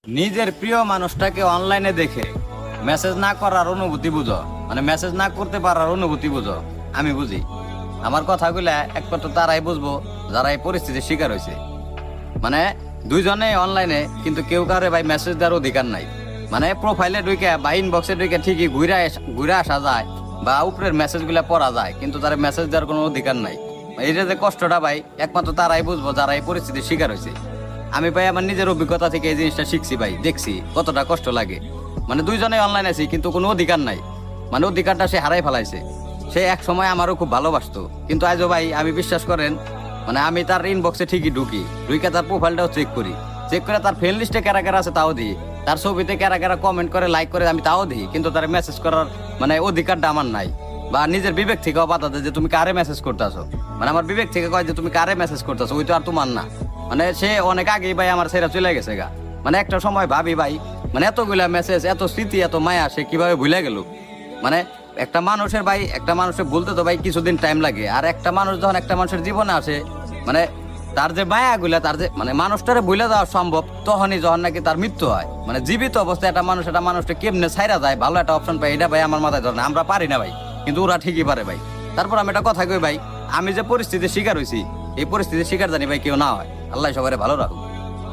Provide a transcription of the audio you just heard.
নিজের প্রিয় মানুষটাকে অনলাইনে দেখে মেসেজ না করার অনুভূতি বুঝো, মানে মেসেজ না করতে পারার অনুভূতি বুঝো। আমি বুঝি। আমার কথাগুলা একমাত্র তারাই বুঝবো যারা এই পরিস্থিতির শিকার হয়েছে। মানে দুইজনে অনলাইনে, কিন্তু কেউ কারে ভাই মেসেজ দেওয়ার অধিকার নাই। মানে প্রোফাইলে ঢুকে বা ইনবক্সে ঢুকে ঠিকই ঘুরে আসা যায় বা উপরের মেসেজ গুলা পড়া যায়, কিন্তু তার মেসেজ দেওয়ার কোনো অধিকার নাই। এটা যে কষ্টটা ভাই একমাত্র তারাই বুঝবো যারা এই পরিস্থিতির শিকার হয়েছে। আমি ভাই আমার নিজের অভিজ্ঞতা থেকে এই জিনিসটা শিখছি ভাই, দেখছি কতটা কষ্ট লাগে। মানে দুইজনে অনলাইন আছি কিন্তু কোনো অধিকার নাই, মানে অধিকারটা সে হারাই ফেলাইছে। সে এক সময় আমারও খুব ভালোবাসতো, কিন্তু আজও ভাই আমি বিশ্বাস করেন, মানে আমি তার ইনবক্সে ঠিকই ঢুকে তার প্রোফাইলটাও চেক করে তার ফ্রেন্ড লিস্টে কারা কারা আছে তাও দিই, তার ছবিতে কারা কারা কমেন্ট করে লাইক করে আমি তাও দিই, কিন্তু তার মেসেজ করার মানে অধিকারটা আমার নাই। বা নিজের বিবেক থেকেও বাধা দেয় যে তুমি কারে মেসেজ করতেছো, মানে আমার বিবেক থেকে কয় যে তুমি কারে মেসেজ করতেছো, ওই তো আর তোমার না। মানে সে অনেক আগেই ভাই আমার ছেড়ে চলে গেছে গা। মানে একটা সময় ভাবি ভাই, মানে এতগুলা মেসেজ, এত স্মৃতি, এত মায়া সে কিভাবে ভুলে গেল। মানে একটা মানুষের ভাই, একটা মানুষের বলতে তো ভাই কিছুদিন টাইম লাগে। আর একটা মানুষ যখন একটা মানুষের জীবনে আসে, মানে তার যে মায়াগুলা, তার যে মানে মানুষটারে ভুলে দেওয়া সম্ভব তখনই যখন নাকি তার মৃত্যু হয়। মানে জীবিত অবস্থায় একটা মানুষটা কেমনে ছাইরা যায়, ভালো একটা অপশন পাই, এটা ভাই আমার মাথায় ধরে না। আমরা পারি না ভাই, কিন্তু ওরা ঠিকই পারে ভাই। তারপর আমি একটা কথা কই ভাই, আমি যে পরিস্থিতির শিকার হয়েছি, এই পরিস্থিতির শিকার জানি ভাই কেউ না হয়। আল্লাহ সবাই ভালো রাখুক।